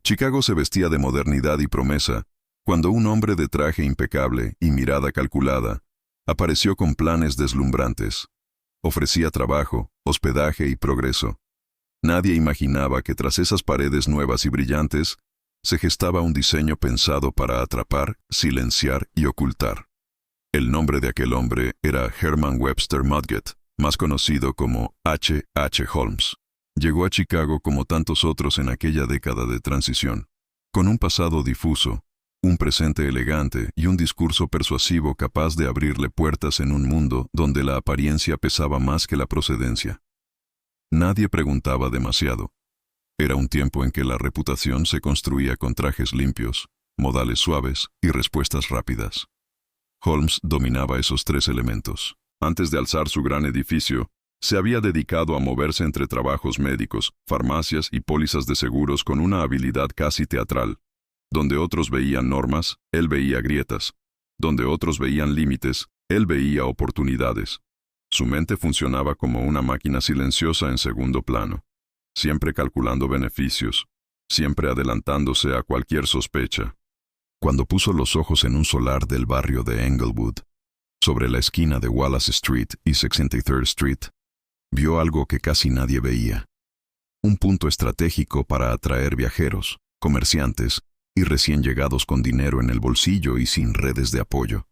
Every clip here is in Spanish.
Chicago se vestía de modernidad y promesa, cuando un hombre de traje impecable y mirada calculada apareció con planes deslumbrantes. Ofrecía trabajo, hospedaje y progreso. Nadie imaginaba que tras esas paredes nuevas y brillantes se gestaba un diseño pensado para atrapar, silenciar y ocultar. El nombre de aquel hombre era Herman Webster Mudgett, más conocido como H. H. Holmes. Llegó a Chicago como tantos otros en aquella década de transición, con un pasado difuso, un presente elegante y un discurso persuasivo capaz de abrirle puertas en un mundo donde la apariencia pesaba más que la procedencia. Nadie preguntaba demasiado. Era un tiempo en que la reputación se construía con trajes limpios, modales suaves y respuestas rápidas. Holmes dominaba esos tres elementos. Antes de alzar su gran edificio, se había dedicado a moverse entre trabajos médicos, farmacias y pólizas de seguros con una habilidad casi teatral. Donde otros veían normas, él veía grietas. Donde otros veían límites, él veía oportunidades. Su mente funcionaba como una máquina silenciosa en segundo plano, siempre calculando beneficios, siempre adelantándose a cualquier sospecha. Cuando puso los ojos en un solar del barrio de Englewood, sobre la esquina de Wallace Street y 63rd Street, vio algo que casi nadie veía. Un punto estratégico para atraer viajeros, comerciantes y recién llegados con dinero en el bolsillo y sin redes de apoyo.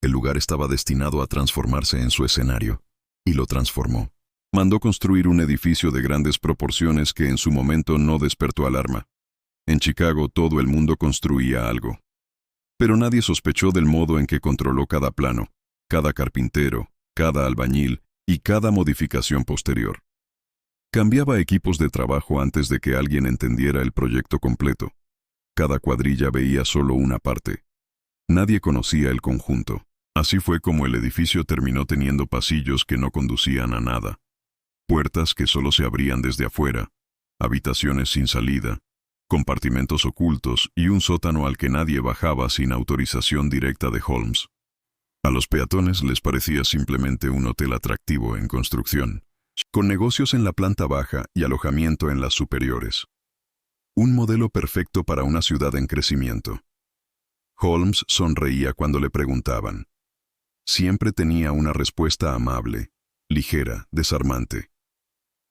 El lugar estaba destinado a transformarse en su escenario, y lo transformó. Mandó construir un edificio de grandes proporciones que en su momento no despertó alarma. En Chicago todo el mundo construía algo. Pero nadie sospechó del modo en que controló cada plano, cada carpintero, cada albañil y cada modificación posterior. Cambiaba equipos de trabajo antes de que alguien entendiera el proyecto completo. Cada cuadrilla veía solo una parte. Nadie conocía el conjunto. Así fue como el edificio terminó teniendo pasillos que no conducían a nada, puertas que solo se abrían desde afuera, habitaciones sin salida, compartimentos ocultos y un sótano al que nadie bajaba sin autorización directa de Holmes. A los peatones les parecía simplemente un hotel atractivo en construcción, con negocios en la planta baja y alojamiento en las superiores. Un modelo perfecto para una ciudad en crecimiento. Holmes sonreía cuando le preguntaban. Siempre tenía una respuesta amable, ligera, desarmante.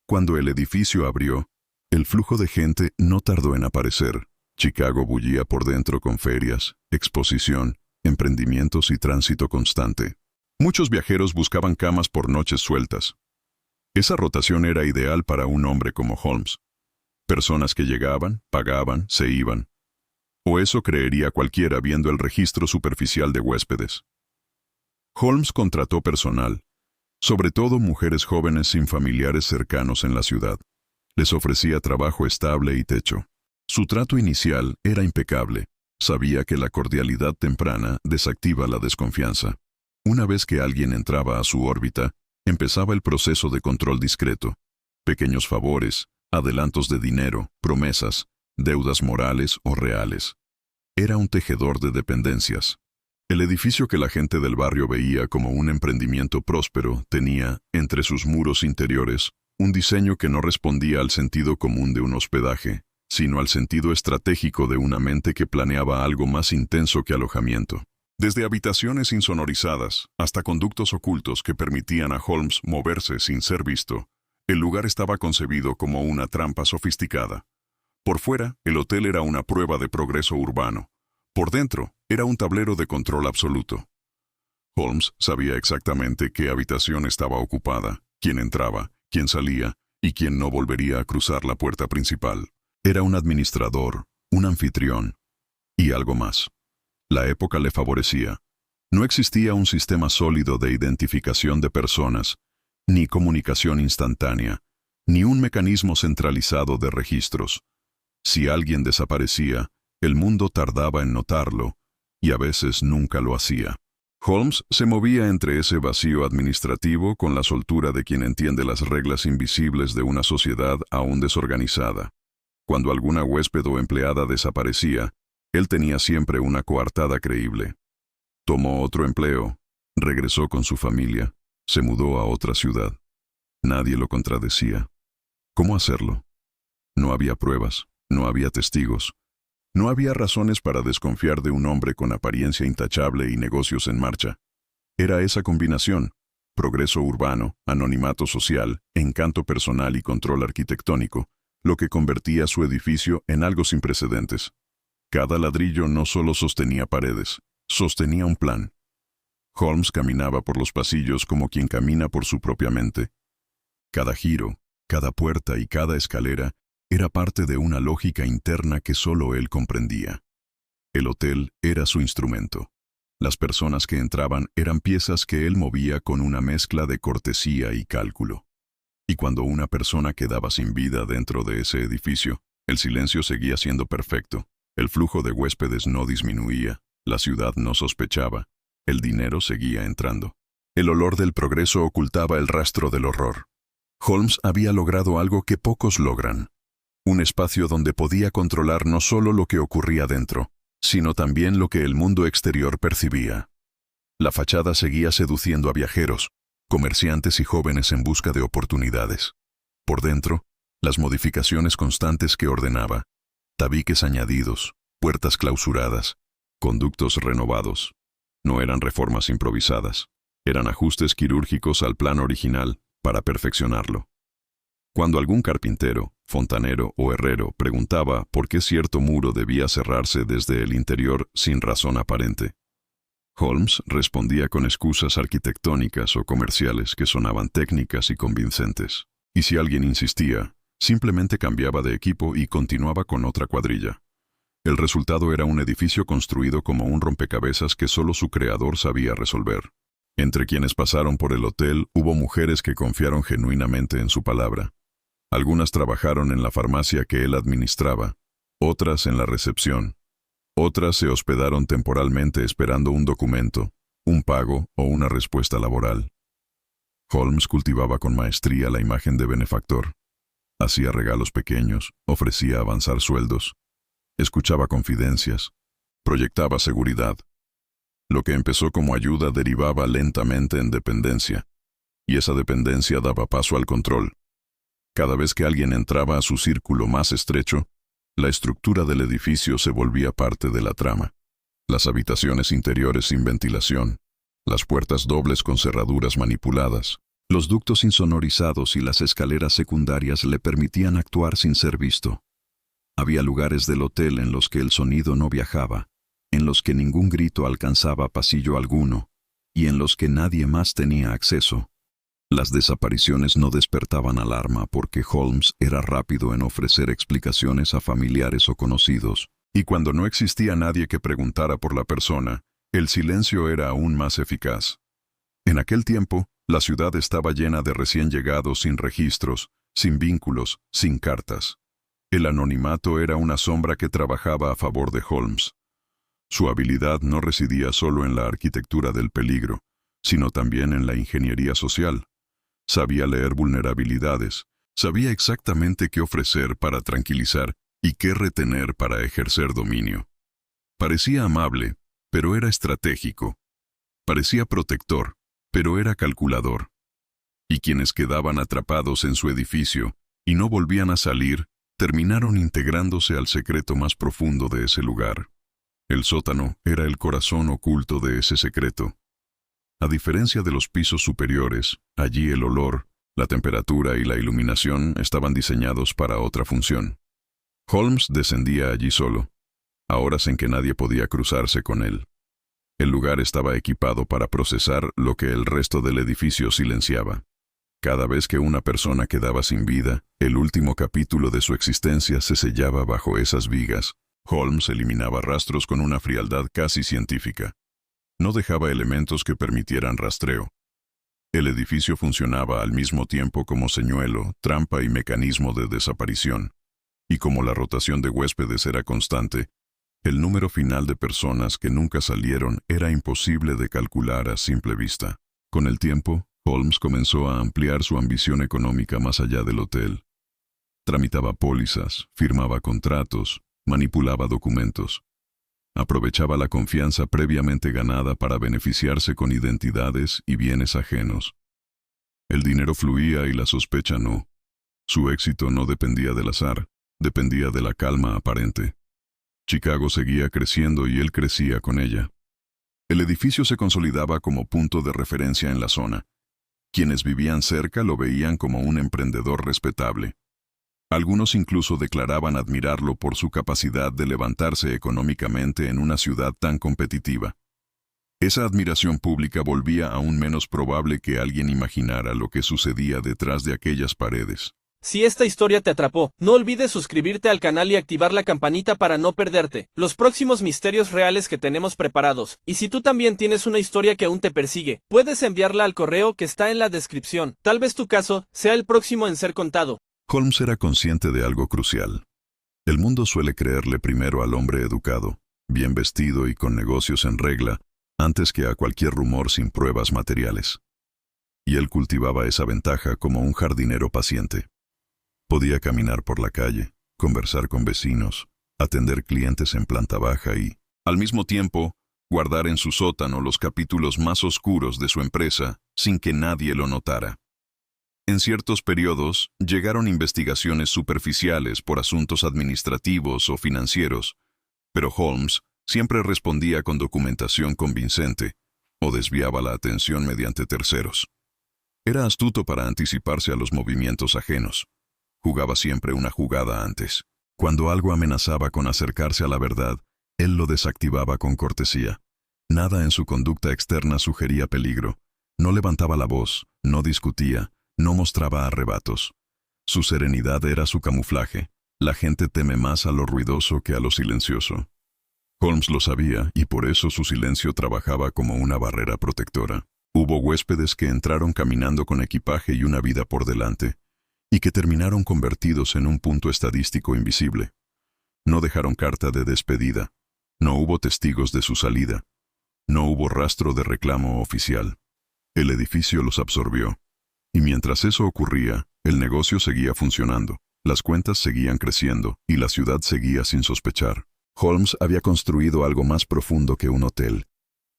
Cuando el edificio abrió, el flujo de gente no tardó en aparecer. Chicago bullía por dentro con ferias, exposición, emprendimientos y tránsito constante. Muchos viajeros buscaban camas por noches sueltas. Esa rotación era ideal para un hombre como Holmes. Personas que llegaban, pagaban, se iban. O eso creería cualquiera viendo el registro superficial de huéspedes. Holmes contrató personal, sobre todo mujeres jóvenes sin familiares cercanos en la ciudad. Les ofrecía trabajo estable y techo. Su trato inicial era impecable. Sabía que la cordialidad temprana desactiva la desconfianza. Una vez que alguien entraba a su órbita, empezaba el proceso de control discreto. Pequeños favores, adelantos de dinero, promesas, deudas morales o reales. Era un tejedor de dependencias. El edificio que la gente del barrio veía como un emprendimiento próspero tenía, entre sus muros interiores, un diseño que no respondía al sentido común de un hospedaje, sino al sentido estratégico de una mente que planeaba algo más intenso que alojamiento. Desde habitaciones insonorizadas hasta conductos ocultos que permitían a Holmes moverse sin ser visto, el lugar estaba concebido como una trampa sofisticada. Por fuera, el hotel era una prueba de progreso urbano. Por dentro, era un tablero de control absoluto. Holmes sabía exactamente qué habitación estaba ocupada, quién entraba, quién salía y quién no volvería a cruzar la puerta principal. Era un administrador, un anfitrión y algo más. La época le favorecía. No existía un sistema sólido de identificación de personas, ni comunicación instantánea, ni un mecanismo centralizado de registros. Si alguien desaparecía, el mundo tardaba en notarlo, y a veces nunca lo hacía. Holmes se movía entre ese vacío administrativo con la soltura de quien entiende las reglas invisibles de una sociedad aún desorganizada. Cuando alguna huésped o empleada desaparecía, él tenía siempre una coartada creíble. Tomó otro empleo, regresó con su familia, se mudó a otra ciudad. Nadie lo contradecía. ¿Cómo hacerlo? No había pruebas, No había testigos. No había razones para desconfiar de un hombre con apariencia intachable y negocios en marcha. Era esa combinación: progreso urbano, anonimato social, encanto personal y control arquitectónico, lo que convertía su edificio en algo sin precedentes. Cada ladrillo no solo sostenía paredes, sostenía un plan. Holmes caminaba por los pasillos como quien camina por su propia mente. Cada giro, cada puerta y cada escalera era parte de una lógica interna que solo él comprendía. El hotel era su instrumento. Las personas que entraban eran piezas que él movía con una mezcla de cortesía y cálculo. Y cuando una persona quedaba sin vida dentro de ese edificio, el silencio seguía siendo perfecto, el flujo de huéspedes no disminuía, la ciudad no sospechaba, el dinero seguía entrando. El olor del progreso ocultaba el rastro del horror. Holmes había logrado algo que pocos logran: un espacio donde podía controlar no solo lo que ocurría dentro, sino también lo que el mundo exterior percibía. La fachada seguía seduciendo a viajeros, comerciantes y jóvenes en busca de oportunidades. Por dentro, las modificaciones constantes que ordenaba: tabiques añadidos, puertas clausuradas, conductos renovados. No eran reformas improvisadas, eran ajustes quirúrgicos al plan original para perfeccionarlo. Cuando algún carpintero, fontanero o herrero preguntaba por qué cierto muro debía cerrarse desde el interior sin razón aparente, Holmes respondía con excusas arquitectónicas o comerciales que sonaban técnicas y convincentes. Y si alguien insistía, simplemente cambiaba de equipo y continuaba con otra cuadrilla. El resultado era un edificio construido como un rompecabezas que solo su creador sabía resolver. Entre quienes pasaron por el hotel hubo mujeres que confiaron genuinamente en su palabra. Algunas trabajaron en la farmacia que él administraba, otras en la recepción. Otras se hospedaron temporalmente esperando un documento, un pago o una respuesta laboral. Holmes cultivaba con maestría la imagen de benefactor. Hacía regalos pequeños, ofrecía avanzar sueldos, escuchaba confidencias, proyectaba seguridad. Lo que empezó como ayuda derivaba lentamente en dependencia, y esa dependencia daba paso al control. Cada vez que alguien entraba a su círculo más estrecho, la estructura del edificio se volvía parte de la trama. Las habitaciones interiores sin ventilación, las puertas dobles con cerraduras manipuladas, los ductos insonorizados y las escaleras secundarias le permitían actuar sin ser visto. Había lugares del hotel en los que el sonido no viajaba, en los que ningún grito alcanzaba pasillo alguno, y en los que nadie más tenía acceso. Las desapariciones no despertaban alarma porque Holmes era rápido en ofrecer explicaciones a familiares o conocidos, y cuando no existía nadie que preguntara por la persona, el silencio era aún más eficaz. En aquel tiempo, la ciudad estaba llena de recién llegados sin registros, sin vínculos, sin cartas. El anonimato era una sombra que trabajaba a favor de Holmes. Su habilidad no residía solo en la arquitectura del peligro, sino también en la ingeniería social. Sabía leer vulnerabilidades, sabía exactamente qué ofrecer para tranquilizar y qué retener para ejercer dominio. Parecía amable, pero era estratégico. Parecía protector, pero era calculador. Y quienes quedaban atrapados en su edificio y no volvían a salir, terminaron integrándose al secreto más profundo de ese lugar. El sótano era el corazón oculto de ese secreto. A diferencia de los pisos superiores, allí el olor, la temperatura y la iluminación estaban diseñados para otra función. Holmes descendía allí solo, a horas en que nadie podía cruzarse con él. El lugar estaba equipado para procesar lo que el resto del edificio silenciaba. Cada vez que una persona quedaba sin vida, el último capítulo de su existencia se sellaba bajo esas vigas. Holmes eliminaba rastros con una frialdad casi científica. No dejaba elementos que permitieran rastreo. El edificio funcionaba al mismo tiempo como señuelo, trampa y mecanismo de desaparición. Y como la rotación de huéspedes era constante, el número final de personas que nunca salieron era imposible de calcular a simple vista. Con el tiempo, Holmes comenzó a ampliar su ambición económica más allá del hotel. Tramitaba pólizas, firmaba contratos, manipulaba documentos. Aprovechaba la confianza previamente ganada para beneficiarse con identidades y bienes ajenos. El dinero fluía y la sospecha no. Su éxito no dependía del azar, dependía de la calma aparente. Chicago seguía creciendo y él crecía con ella. El edificio se consolidaba como punto de referencia en la zona. Quienes vivían cerca lo veían como un emprendedor respetable. Algunos incluso declaraban admirarlo por su capacidad de levantarse económicamente en una ciudad tan competitiva. Esa admiración pública volvía aún menos probable que alguien imaginara lo que sucedía detrás de aquellas paredes. Si esta historia te atrapó, no olvides suscribirte al canal y activar la campanita para no perderte los próximos misterios reales que tenemos preparados. Y si tú también tienes una historia que aún te persigue, puedes enviarla al correo que está en la descripción. Tal vez tu caso sea el próximo en ser contado. Holmes era consciente de algo crucial. El mundo suele creerle primero al hombre educado, bien vestido y con negocios en regla, antes que a cualquier rumor sin pruebas materiales. Y él cultivaba esa ventaja como un jardinero paciente. Podía caminar por la calle, conversar con vecinos, atender clientes en planta baja y, al mismo tiempo, guardar en su sótano los capítulos más oscuros de su empresa sin que nadie lo notara. En ciertos periodos, llegaron investigaciones superficiales por asuntos administrativos o financieros, pero Holmes siempre respondía con documentación convincente o desviaba la atención mediante terceros. Era astuto para anticiparse a los movimientos ajenos. Jugaba siempre una jugada antes. Cuando algo amenazaba con acercarse a la verdad, él lo desactivaba con cortesía. Nada en su conducta externa sugería peligro. No levantaba la voz, no discutía, no mostraba arrebatos. Su serenidad era su camuflaje. La gente teme más a lo ruidoso que a lo silencioso. Holmes lo sabía y por eso su silencio trabajaba como una barrera protectora. Hubo huéspedes que entraron caminando con equipaje y una vida por delante, y que terminaron convertidos en un punto estadístico invisible. No dejaron carta de despedida, no hubo testigos de su salida, no hubo rastro de reclamo oficial. El edificio los absorbió. Y mientras eso ocurría, el negocio seguía funcionando, las cuentas seguían creciendo y la ciudad seguía sin sospechar. Holmes había construido algo más profundo que un hotel.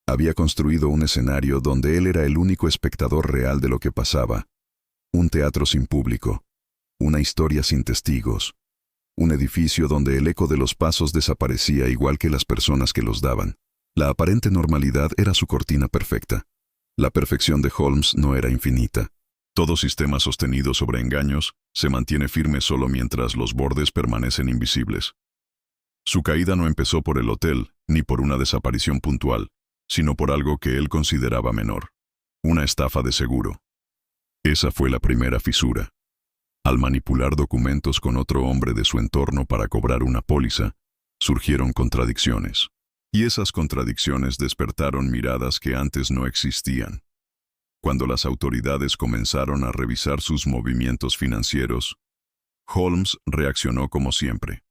Había construido un escenario donde él era el único espectador real de lo que pasaba. Un teatro sin público, una historia sin testigos, un edificio donde el eco de los pasos desaparecía igual que las personas que los daban. La aparente normalidad era su cortina perfecta. La perfección de Holmes no era infinita. Todo sistema sostenido sobre engaños se mantiene firme solo mientras los bordes permanecen invisibles. Su caída no empezó por el hotel, ni por una desaparición puntual, sino por algo que él consideraba menor. Una estafa de seguro. Esa fue la primera fisura. Al manipular documentos con otro hombre de su entorno para cobrar una póliza, surgieron contradicciones. Y esas contradicciones despertaron miradas que antes no existían. Cuando las autoridades comenzaron a revisar sus movimientos financieros, Holmes reaccionó como siempre.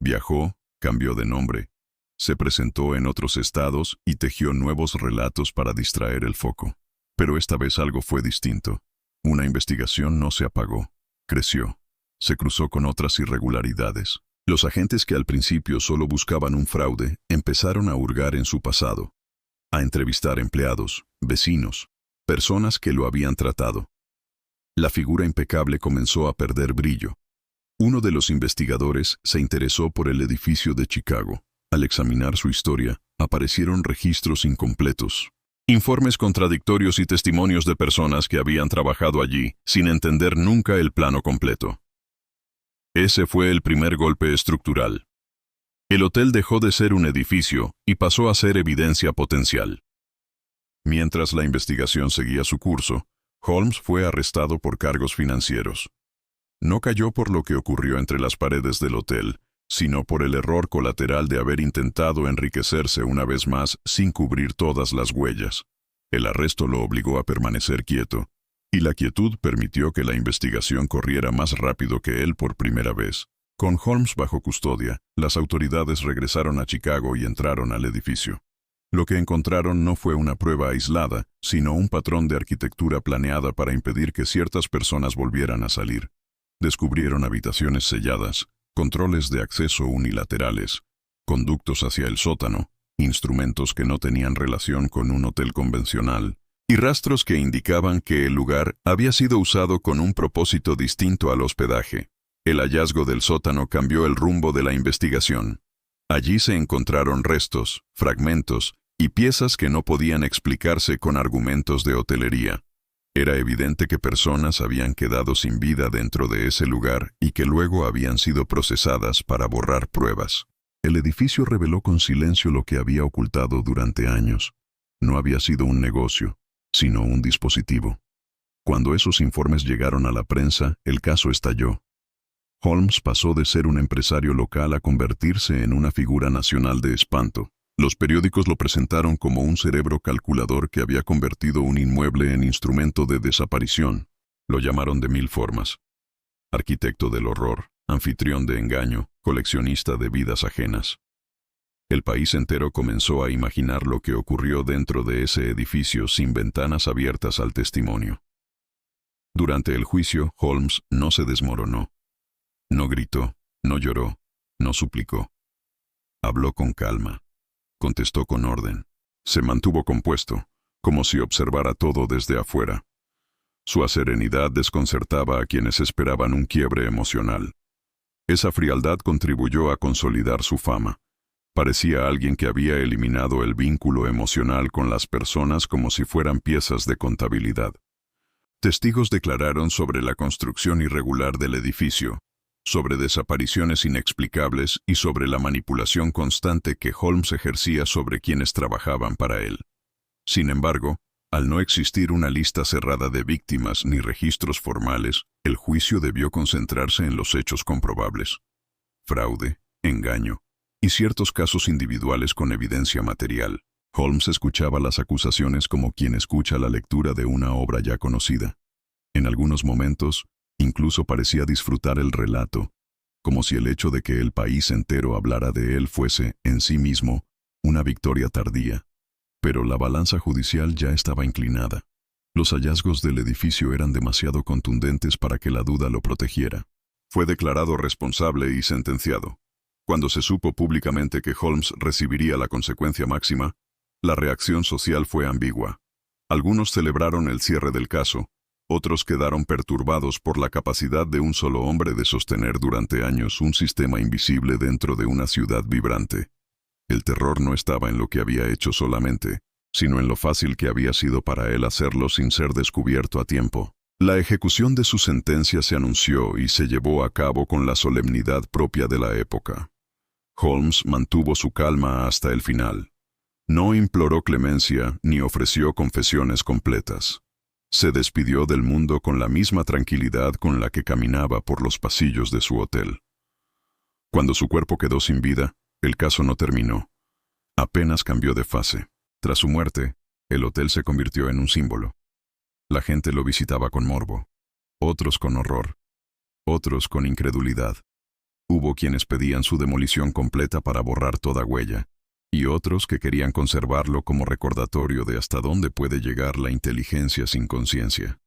Viajó, cambió de nombre, se presentó en otros estados y tejió nuevos relatos para distraer el foco. Pero esta vez algo fue distinto. Una investigación no se apagó, creció, se cruzó con otras irregularidades. Los agentes que al principio solo buscaban un fraude empezaron a hurgar en su pasado, a entrevistar empleados, vecinos, personas que lo habían tratado. La figura impecable comenzó a perder brillo. Uno de los investigadores se interesó por el edificio de Chicago. Al examinar su historia, aparecieron registros incompletos, informes contradictorios y testimonios de personas que habían trabajado allí sin entender nunca el plano completo. Ese fue el primer golpe estructural. El hotel dejó de ser un edificio y pasó a ser evidencia potencial. Mientras la investigación seguía su curso, Holmes fue arrestado por cargos financieros. No cayó por lo que ocurrió entre las paredes del hotel, sino por el error colateral de haber intentado enriquecerse una vez más sin cubrir todas las huellas. El arresto lo obligó a permanecer quieto, y la quietud permitió que la investigación corriera más rápido que él por primera vez. Con Holmes bajo custodia, las autoridades regresaron a Chicago y entraron al edificio. Lo que encontraron no fue una prueba aislada, sino un patrón de arquitectura planeada para impedir que ciertas personas volvieran a salir. Descubrieron habitaciones selladas, controles de acceso unilaterales, conductos hacia el sótano, instrumentos que no tenían relación con un hotel convencional, y rastros que indicaban que el lugar había sido usado con un propósito distinto al hospedaje. El hallazgo del sótano cambió el rumbo de la investigación. Allí se encontraron restos, fragmentos y piezas que no podían explicarse con argumentos de hotelería. Era evidente que personas habían quedado sin vida dentro de ese lugar y que luego habían sido procesadas para borrar pruebas. El edificio reveló con silencio lo que había ocultado durante años. No había sido un negocio, sino un dispositivo. Cuando esos informes llegaron a la prensa, el caso estalló. Holmes pasó de ser un empresario local a convertirse en una figura nacional de espanto. Los periódicos lo presentaron como un cerebro calculador que había convertido un inmueble en instrumento de desaparición. Lo llamaron de 1000 formas. Arquitecto del horror, anfitrión de engaño, coleccionista de vidas ajenas. El país entero comenzó a imaginar lo que ocurrió dentro de ese edificio sin ventanas abiertas al testimonio. Durante el juicio, Holmes no se desmoronó. No gritó, no lloró, no suplicó. Habló con calma. Contestó con orden. Se mantuvo compuesto, como si observara todo desde afuera. Su serenidad desconcertaba a quienes esperaban un quiebre emocional. Esa frialdad contribuyó a consolidar su fama. Parecía alguien que había eliminado el vínculo emocional con las personas como si fueran piezas de contabilidad. Testigos declararon sobre la construcción irregular del edificio, sobre desapariciones inexplicables y sobre la manipulación constante que Holmes ejercía sobre quienes trabajaban para él. Sin embargo, al no existir una lista cerrada de víctimas ni registros formales, el juicio debió concentrarse en los hechos comprobables. Fraude, engaño y ciertos casos individuales con evidencia material. Holmes escuchaba las acusaciones como quien escucha la lectura de una obra ya conocida. En algunos momentos, incluso parecía disfrutar el relato, como si el hecho de que el país entero hablara de él fuese, en sí mismo, una victoria tardía. Pero la balanza judicial ya estaba inclinada. Los hallazgos del edificio eran demasiado contundentes para que la duda lo protegiera. Fue declarado responsable y sentenciado. Cuando se supo públicamente que Holmes recibiría la consecuencia máxima, la reacción social fue ambigua. Algunos celebraron el cierre del caso. Otros quedaron perturbados por la capacidad de un solo hombre de sostener durante años un sistema invisible dentro de una ciudad vibrante. El terror no estaba en lo que había hecho solamente, sino en lo fácil que había sido para él hacerlo sin ser descubierto a tiempo. La ejecución de su sentencia se anunció y se llevó a cabo con la solemnidad propia de la época. Holmes mantuvo su calma hasta el final. No imploró clemencia ni ofreció confesiones completas. Se despidió del mundo con la misma tranquilidad con la que caminaba por los pasillos de su hotel. Cuando su cuerpo quedó sin vida, el caso no terminó. Apenas cambió de fase. Tras su muerte, el hotel se convirtió en un símbolo. La gente lo visitaba con morbo, otros con horror, otros con incredulidad. Hubo quienes pedían su demolición completa para borrar toda huella, y otros que querían conservarlo como recordatorio de hasta dónde puede llegar la inteligencia sin conciencia.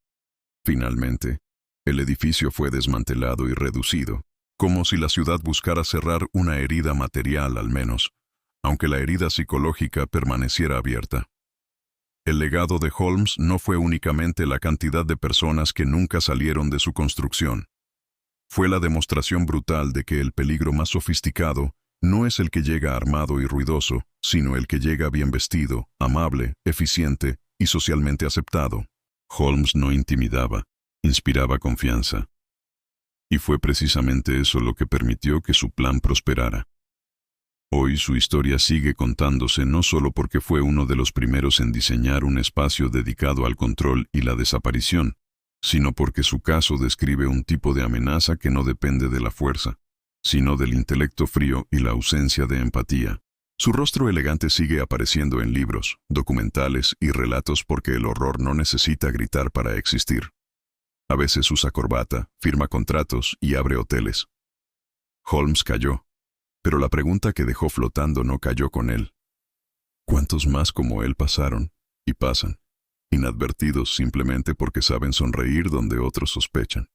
Finalmente, el edificio fue desmantelado y reducido, como si la ciudad buscara cerrar una herida material al menos, aunque la herida psicológica permaneciera abierta. El legado de Holmes no fue únicamente la cantidad de personas que nunca salieron de su construcción. Fue la demostración brutal de que el peligro más sofisticado no es el que llega armado y ruidoso, sino el que llega bien vestido, amable, eficiente y socialmente aceptado. Holmes no intimidaba, inspiraba confianza. Y fue precisamente eso lo que permitió que su plan prosperara. Hoy su historia sigue contándose no solo porque fue uno de los primeros en diseñar un espacio dedicado al control y la desaparición, sino porque su caso describe un tipo de amenaza que no depende de la fuerza, sino del intelecto frío y la ausencia de empatía. Su rostro elegante sigue apareciendo en libros, documentales y relatos porque el horror no necesita gritar para existir. A veces usa corbata, firma contratos y abre hoteles. Holmes cayó, pero la pregunta que dejó flotando no cayó con él. ¿Cuántos más como él pasaron y pasan, inadvertidos simplemente porque saben sonreír donde otros sospechan?